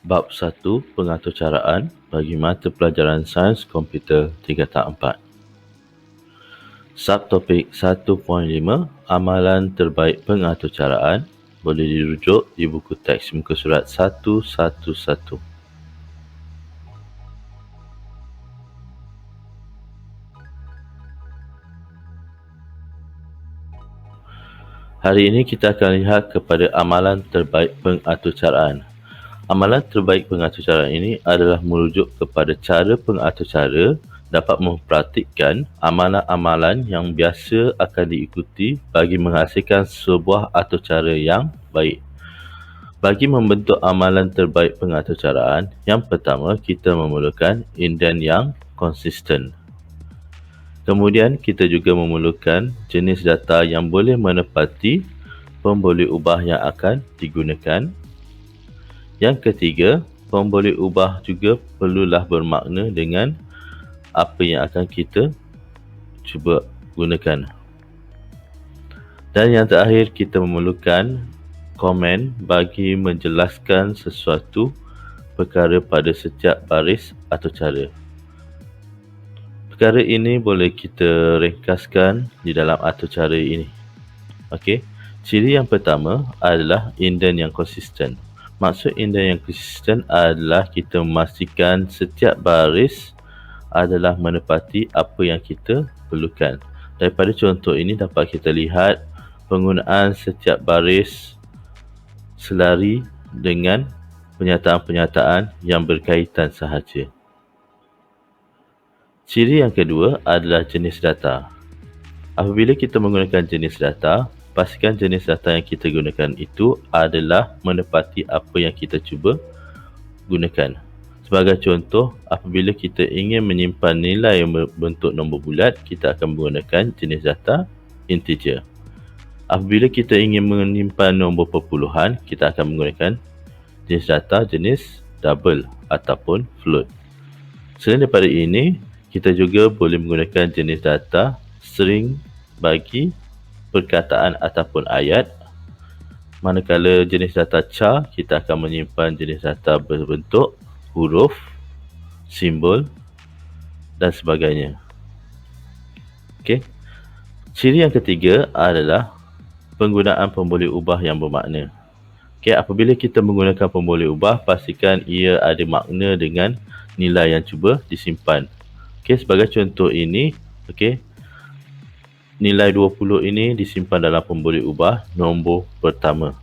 Bab 1 Pengaturcaraan bagi mata pelajaran Sains Komputer tingkatan 4. Subtopik 1.5 Amalan terbaik pengaturcaraan boleh dirujuk di buku teks muka surat 111. Hari ini kita akan lihat kepada amalan terbaik pengaturcaraan. Amalan terbaik pengaturcaraan ini adalah merujuk kepada cara pengaturcara dapat mempraktikkan amalan-amalan yang biasa akan diikuti bagi menghasilkan sebuah aturcara yang baik. Bagi membentuk amalan terbaik pengaturcaraan, yang pertama kita memerlukan indent yang konsisten. Kemudian kita juga memerlukan jenis data yang boleh menepati pemboleh ubah yang akan digunakan. Yang ketiga, pemboleh ubah juga perlulah bermakna dengan apa yang akan kita cuba gunakan. Dan yang terakhir, kita memerlukan komen bagi menjelaskan sesuatu perkara pada setiap baris atau cara. Perkara ini boleh kita ringkaskan di dalam aturcara ini. Okey. Ciri yang pertama adalah indent yang konsisten. Maksud indent yang konsisten adalah kita memastikan setiap baris adalah menepati apa yang kita perlukan. Daripada contoh ini dapat kita lihat penggunaan setiap baris selari dengan pernyataan-pernyataan yang berkaitan sahaja. Ciri yang kedua adalah jenis data. Apabila kita menggunakan jenis data, pastikan jenis data yang kita gunakan itu adalah menepati apa yang kita cuba gunakan. Sebagai contoh, apabila kita ingin menyimpan nilai yang berbentuk nombor bulat, kita akan menggunakan jenis data integer. Apabila kita ingin menyimpan nombor perpuluhan, kita akan menggunakan jenis data jenis double ataupun float. Selain daripada ini, kita juga boleh menggunakan jenis data string bagi perkataan ataupun ayat. Manakala jenis data char, kita akan menyimpan jenis data berbentuk huruf, simbol dan sebagainya. Okey. Ciri yang ketiga adalah penggunaan pemboleh ubah yang bermakna. Okey, apabila kita menggunakan pemboleh ubah, pastikan ia ada makna dengan nilai yang cuba disimpan. Okey, sebagai contoh ini, okey, nilai 20 ini disimpan dalam pemboleh ubah nombor pertama.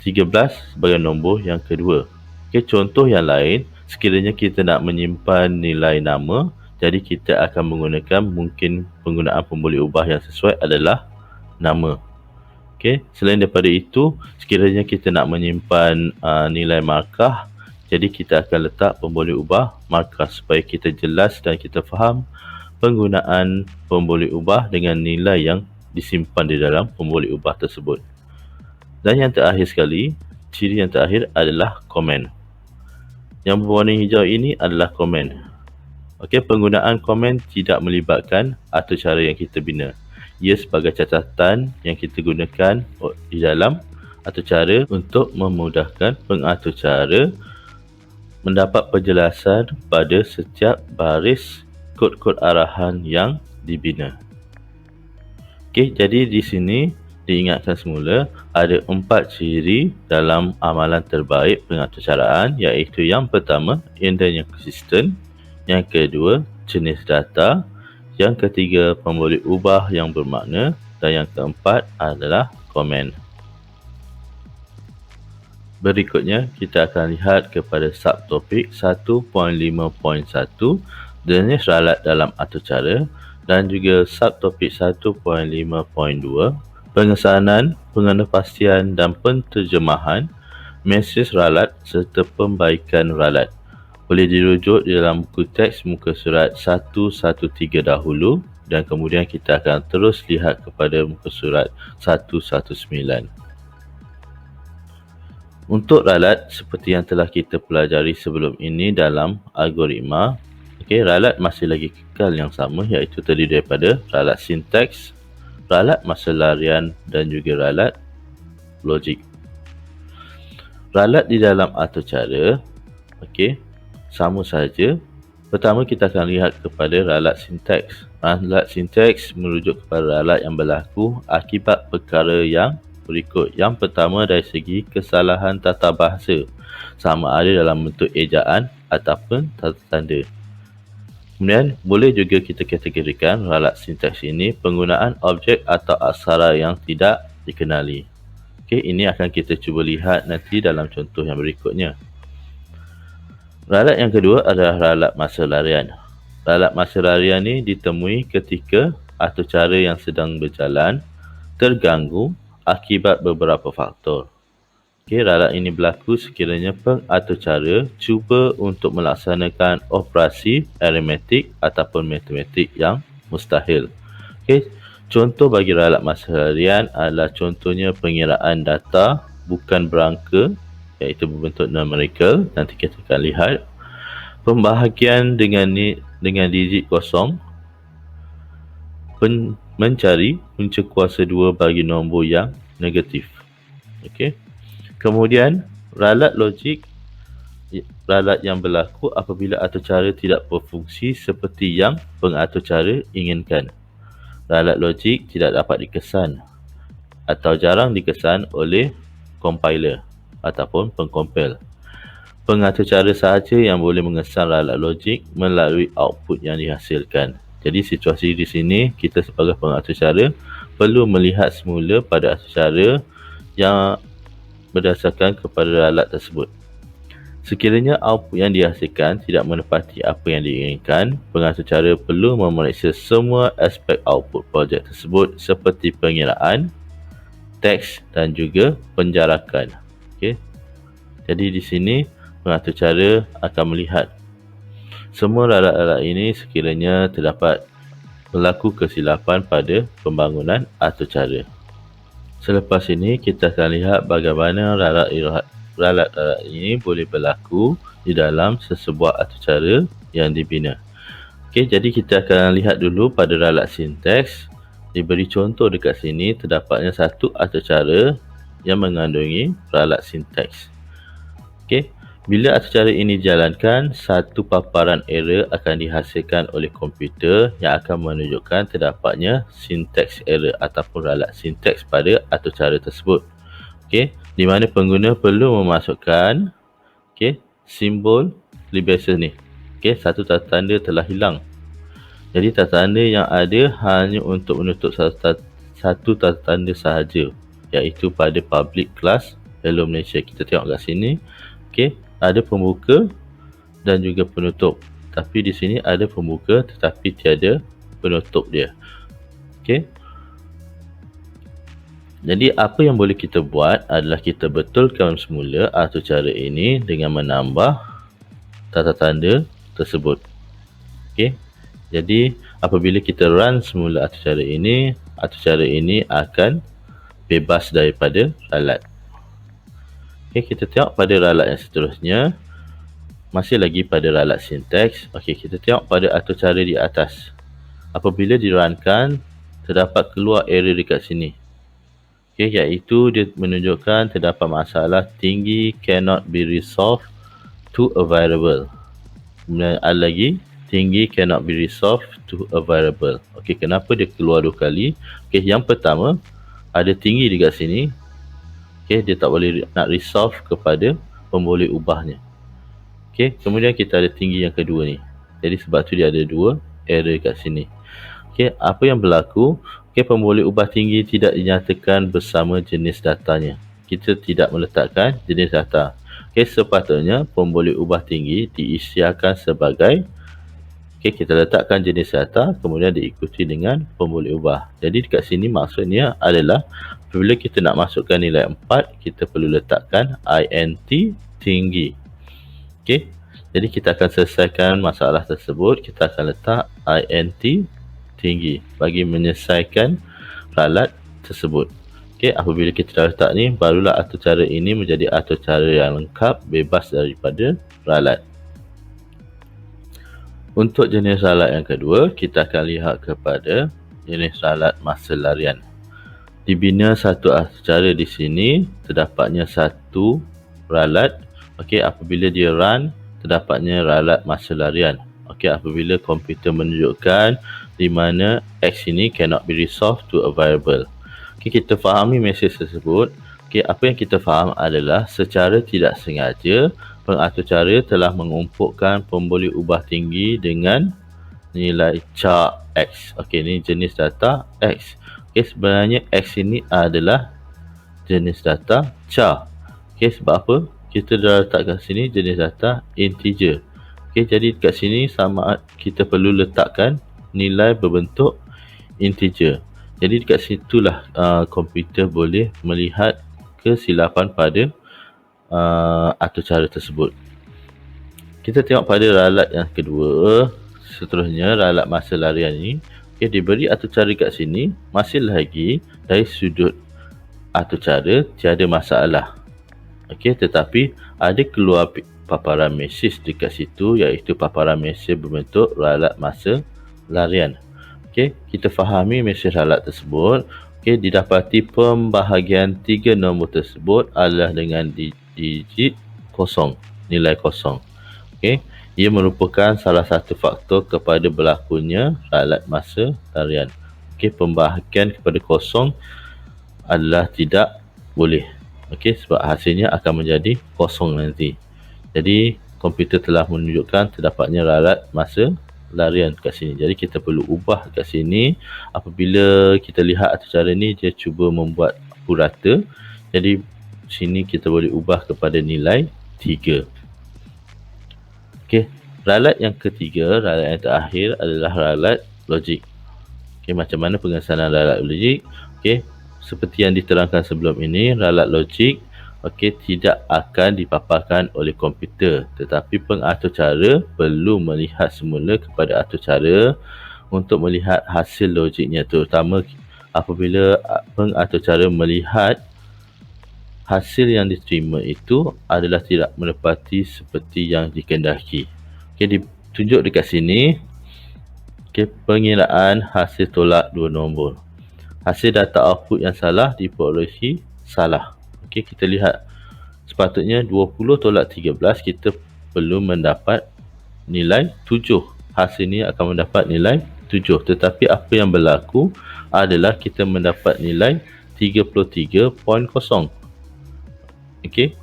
13 sebagai nombor yang kedua. Okey, contoh yang lain, sekiranya kita nak menyimpan nilai nama, jadi kita akan menggunakan mungkin penggunaan pemboleh ubah yang sesuai adalah nama. Okey, selain daripada itu, sekiranya kita nak menyimpan nilai markah, jadi kita akan letak pemboleh ubah markah supaya kita jelas dan kita faham penggunaan pemboleh ubah dengan nilai yang disimpan di dalam pemboleh ubah tersebut. Dan yang terakhir sekali, ciri yang terakhir adalah komen. Yang berwarna hijau ini adalah komen. Okey, penggunaan komen tidak melibatkan aturcara yang kita bina. Ia sebagai catatan yang kita gunakan di dalam aturcara untuk memudahkan pengaturcara mendapat penjelasan pada setiap baris kod-kod arahan yang dibina. Okey, jadi di sini diingatkan semula ada 4 ciri dalam amalan terbaik pengaturcaraan, iaitu yang pertama, indent yang konsisten, yang kedua, jenis data, yang ketiga, pemboleh ubah yang bermakna, dan yang keempat adalah komen. Berikutnya, kita akan lihat kepada subtopik 1.5.1 jenis ralat dalam aturcara dan juga subtopik 1.5.2 pengesanan, pengendapastian dan penterjemahan mesej ralat serta pembaikan ralat. Boleh dirujuk di dalam buku teks muka surat 113 dahulu dan kemudian kita akan terus lihat kepada muka surat 119. Untuk ralat, seperti yang telah kita pelajari sebelum ini dalam algoritma, okey, ralat masih lagi kekal yang sama, iaitu terdiri daripada ralat sintaks, ralat masa larian dan juga ralat logik. Ralat di dalam atur cara, sama saja. Pertama kita akan lihat kepada ralat sintaks. Ralat sintaks merujuk kepada ralat yang berlaku akibat perkara yang berikut. Yang pertama dari segi kesalahan tata bahasa, sama ada dalam bentuk ejaan ataupun tata tanda. Kemudian boleh juga kita kategorikan ralat sintaks ini penggunaan objek atau aksara yang tidak dikenali. Ini akan kita cuba lihat nanti dalam contoh yang berikutnya. Ralat yang kedua adalah ralat masa larian. Ralat masa larian ini ditemui ketika atur cara yang sedang berjalan terganggu akibat beberapa faktor. Ralat ini berlaku sekiranya pengatur cara cuba untuk melaksanakan operasi aritmetik ataupun matematik yang mustahil. Contoh bagi ralat masa larian adalah contohnya pengiraan data bukan berangka, iaitu berbentuk numerical. Nanti kita akan lihat pembahagian dengan digit kosong, mencari punca kuasa 2 bagi nombor yang negatif. Kemudian ralat logik, ralat yang berlaku apabila atur cara tidak berfungsi seperti yang pengatur cara inginkan. Ralat logik tidak dapat dikesan atau jarang dikesan oleh compiler ataupun pengkompil. Pengatur cara sahaja yang boleh mengesan ralat logik melalui output yang dihasilkan. Jadi situasi di sini kita sebagai pengatur cara perlu melihat semula pada atur cara yang berdasarkan kepada ralat tersebut. Sekiranya output yang dihasilkan tidak menepati apa yang diinginkan, pengatur cara perlu memeriksa semua aspek output projek tersebut seperti pengiraan, teks dan juga penjarakan. Jadi di sini pengatur cara akan melihat semua ralat-ralat ini sekiranya terdapat berlaku kesilapan pada pembangunan atur cara. Selepas ini kita akan lihat bagaimana ralat-ralat ini boleh berlaku di dalam sesebuah atur cara yang dibina. Jadi kita akan lihat dulu pada ralat sintaks. Diberi contoh dekat sini, terdapatnya satu atur cara yang mengandungi ralat sintaks. Bila atur cara ini dijalankan, satu paparan error akan dihasilkan oleh komputer yang akan menunjukkan terdapatnya syntax error ataupun ralat sintaks pada atur cara tersebut. Di mana pengguna perlu memasukkan simbol libation ni. Satu tanda tanda telah hilang. Jadi tanda tanda yang ada hanya untuk menutup satu tanda tanda sahaja, iaitu pada public class Hello Malaysia. Kita tengok kat sini. Ada pembuka dan juga penutup. Tapi di sini ada pembuka tetapi tiada penutup dia. Jadi apa yang boleh kita buat adalah kita betulkan semula atur cara ini dengan menambah tanda tanda tersebut. Jadi apabila kita run semula atur cara ini akan bebas daripada ralat. Kita tengok pada ralat yang seterusnya. Masih lagi pada ralat sintaks. Kita tengok pada atur cara di atas. Apabila dirunkan, terdapat keluar error dekat sini. Iaitu dia menunjukkan terdapat masalah tinggi cannot be resolved to a variable. Kemudian ada lagi tinggi cannot be resolved to a variable. Kenapa dia keluar dua kali? Yang pertama, ada tinggi dekat sini. Dia tak boleh nak resolve kepada pemboleh ubahnya. Kemudian kita ada tinggi yang kedua ni. Jadi sebab tu dia ada dua error kat sini. Apa yang berlaku? Pemboleh ubah tinggi tidak dinyatakan bersama jenis datanya. Kita tidak meletakkan jenis data. Sepatutnya pemboleh ubah tinggi diisiakan sebagai kita letakkan jenis data, kemudian diikuti dengan pemboleh ubah. Jadi dekat sini maksudnya adalah apabila kita nak masukkan nilai 4, kita perlu letakkan int tinggi. Jadi kita akan selesaikan masalah tersebut. Kita akan letak int tinggi bagi menyelesaikan ralat tersebut. Apabila kita dah letak ni, barulah atur cara ini menjadi atur cara yang lengkap, bebas daripada ralat. Untuk jenis ralat yang kedua, kita akan lihat kepada jenis ralat masa larian. Dibina satu atur cara di sini, terdapatnya satu ralat. Okey, apabila dia run, terdapatnya ralat masa larian. Okey, apabila komputer menunjukkan di mana X ini cannot be resolved to a variable. Okey, kita fahami mesej tersebut. Okey, apa yang kita faham adalah secara tidak sengaja pengatur cara telah mengumpulkan pemboleh ubah tinggi dengan nilai char X. Okey, ini jenis data X. Okey, sebenarnya X ini adalah jenis data char. Okey, sebab apa? Kita dah letak kat sini jenis data integer. Okey, jadi kat sini sama kita perlu letakkan nilai berbentuk integer. Jadi dekat situlah komputer boleh melihat kesilapan pada atur cara tersebut. Kita tengok pada ralat yang kedua. Seterusnya, ralat masa larian ini, okay, diberi atur cara kat sini, masih lagi dari sudut atur cara tiada masalah. Okey, tetapi ada keluar paparan mesej dekat situ, iaitu paparan mesej berbentuk ralat masa larian. Okey, kita fahami mesej ralat tersebut. Okey, didapati pembahagian 3 nombor tersebut adalah dengan digit kosong, nilai kosong. Okey, ia merupakan salah satu faktor kepada berlakunya ralat masa larian. Okey, pembahagian kepada kosong adalah tidak boleh. Okey, sebab hasilnya akan menjadi kosong nanti. Jadi komputer telah menunjukkan terdapatnya ralat masa larian kat sini. Jadi kita perlu ubah kat sini. Apabila kita lihat atur cara ni, dia cuba membuat purata. Jadi sini kita boleh ubah kepada nilai 3. Okey, ralat yang ketiga, ralat yang terakhir adalah ralat logik. Okey, macam mana pengesanan ralat logik? Okey, seperti yang diterangkan sebelum ini, ralat logik tidak akan dipaparkan oleh komputer, tetapi pengatur cara perlu melihat semula kepada atur cara untuk melihat hasil logiknya, terutama apabila pengatur cara melihat hasil yang diterima itu adalah tidak menepati seperti yang dikehendaki. Okey, ditunjuk dekat sini. Okey, pengiraan hasil tolak dua nombor. Hasil data output yang salah diperolehi salah. Okey, kita lihat sepatutnya 20 tolak 13, kita perlu mendapat nilai 7. Hasil ni akan mendapat nilai 7. Tetapi apa yang berlaku adalah kita mendapat nilai 33.0. Okey,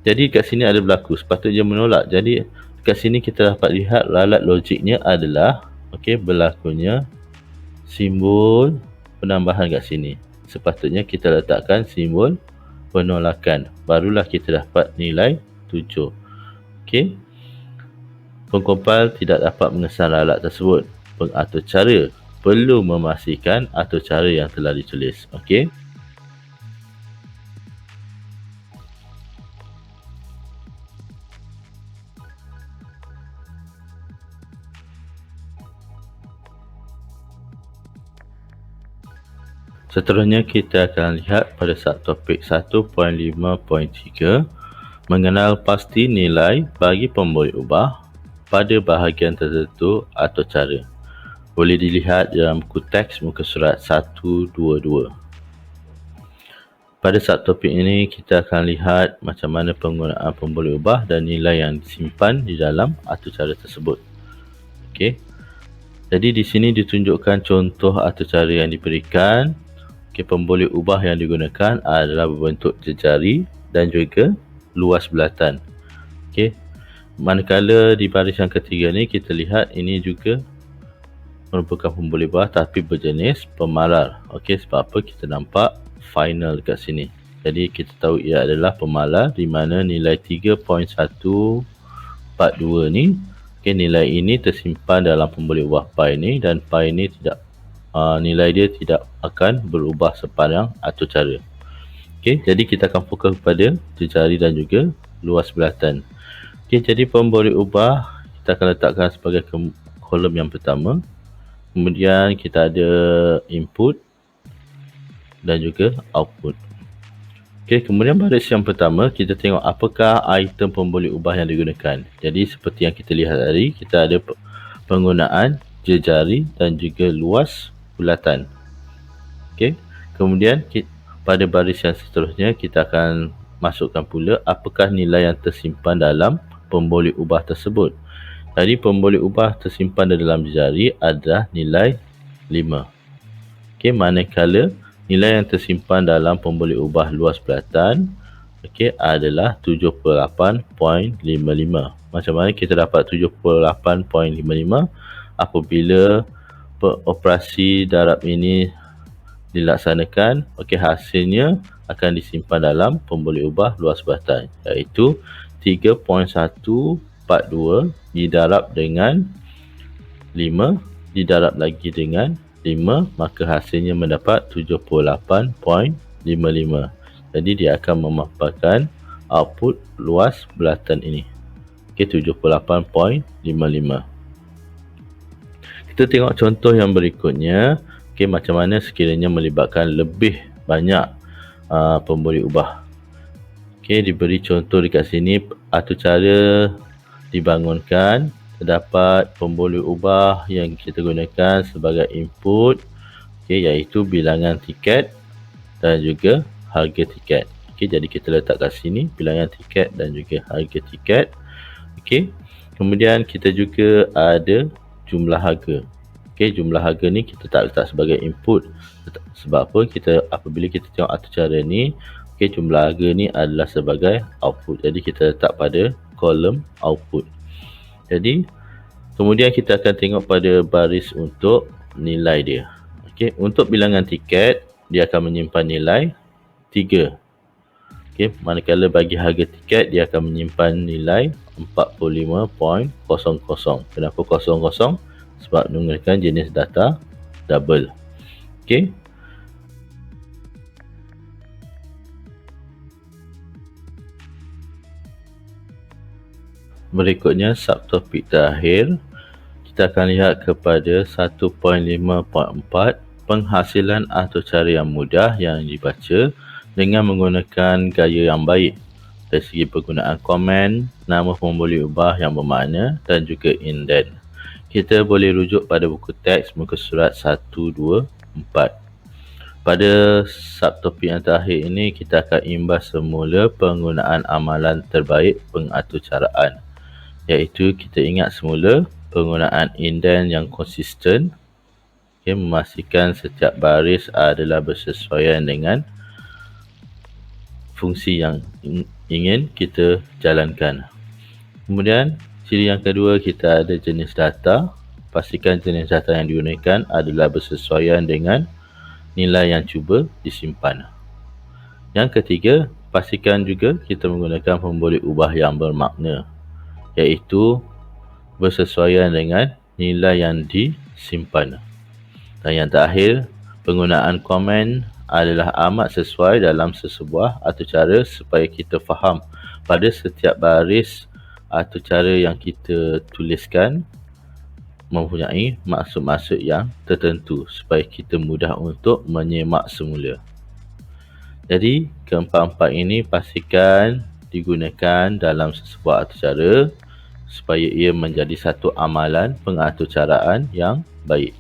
jadi kat sini ada berlaku, sepatutnya menolak. Jadi kat sini kita dapat lihat ralat logiknya adalah berlakunya simbol penambahan kat sini. Sepatutnya kita letakkan simbol penolakan, barulah kita dapat nilai 7. Okey, pengkompil tidak dapat mengesan ralat tersebut. Pengatur cara perlu memastikan atur cara yang telah ditulis. Okey, seterusnya kita akan lihat pada topik 1.5.3, mengenal pasti nilai bagi pemboleh ubah pada bahagian tertentu atau cara. Boleh dilihat dalam buku teks muka surat 122. Pada topik ini kita akan lihat macam mana penggunaan pemboleh ubah dan nilai yang disimpan di dalam atur cara tersebut. Okey, jadi di sini ditunjukkan contoh atur cara yang diberikan. Pemboleh ubah yang digunakan adalah berbentuk jejari dan juga luas bulatan. Okey, manakala di baris yang ketiga ni kita lihat ini juga merupakan pemboleh ubah tapi berjenis pemalar. Okey, sebab apa? Kita nampak final dekat sini. Jadi kita tahu ia adalah pemalar di mana nilai 3.142 ni, nilai ini tersimpan dalam pemboleh ubah pi ni, dan pi ni tidak nilai dia tidak akan berubah sepanjang atur cara. Okey, jadi kita akan fokus kepada jejari dan juga luas bulatan. Okey, jadi pemboleh ubah kita akan letakkan sebagai kolom yang pertama. Kemudian kita ada input dan juga output. Okey, kemudian baris yang pertama kita tengok apakah item pemboleh ubah yang digunakan. Jadi seperti yang kita lihat tadi, kita ada penggunaan jejari dan juga luas bulatan. Okey, kemudian pada baris yang seterusnya kita akan masukkan pula apakah nilai yang tersimpan dalam pemboleh ubah tersebut. Jadi pemboleh ubah tersimpan dalam jari adalah nilai 5. Okey, manakala nilai yang tersimpan dalam pemboleh ubah luas belatan adalah 78.55. Macam mana kita dapat 78.55? Apabila operasi darab ini dilaksanakan, hasilnya akan disimpan dalam pemboleh ubah luas belatan, iaitu 3.142 didarab dengan 5 didarab lagi dengan 5, maka hasilnya mendapat 78.55. Jadi dia akan memaparkan output luas belatan ini. 78.55. Kita tengok contoh yang berikutnya. Macam mana sekiranya melibatkan lebih banyak pemboleh ubah. Diberi contoh dekat sini, atau cara dibangunkan. Terdapat pemboleh ubah yang kita gunakan sebagai input, iaitu bilangan tiket dan juga harga tiket. Jadi kita letak kat sini bilangan tiket dan juga harga tiket. Kemudian kita juga ada jumlah harga. Jumlah harga ni kita tak letak sebagai input. Sebab apa? Apabila kita tengok atur cara ni, jumlah harga ni adalah sebagai output. Jadi kita letak pada kolom output. Jadi kemudian kita akan tengok pada baris untuk nilai dia. Untuk bilangan tiket, dia akan menyimpan nilai 3. Manakala bagi harga tiket, dia akan menyimpan nilai 45.00. Kenapa 00? Sebab menggunakan jenis data double. Berikutnya subtopik terakhir, kita akan lihat kepada 1.5.4, penghasilan atau cara yang mudah yang dibaca dengan menggunakan gaya yang baik dari segi penggunaan komen, nama pemboleh ubah yang bermakna dan juga indent. Kita boleh rujuk pada buku teks muka surat 124. Pada subtopik yang terakhir ini, kita akan imbas semula penggunaan amalan terbaik pengaturcaraan, iaitu kita ingat semula penggunaan indent yang konsisten, memastikan setiap baris adalah bersesuaian dengan fungsi yang ingin kita jalankan. Kemudian ciri yang kedua, kita ada jenis data. Pastikan jenis data yang digunakan adalah bersesuaian dengan nilai yang cuba disimpan. Yang ketiga, pastikan juga kita menggunakan pemboleh ubah yang bermakna, iaitu bersesuaian dengan nilai yang disimpan. Dan yang terakhir, penggunaan komen adalah amat sesuai dalam sesebuah aturcara supaya kita faham pada setiap baris aturcara yang kita tuliskan mempunyai maksud-maksud yang tertentu supaya kita mudah untuk menyemak semula. Jadi keempat-empat ini pastikan digunakan dalam sesebuah aturcara supaya ia menjadi satu amalan pengaturcaraan yang baik.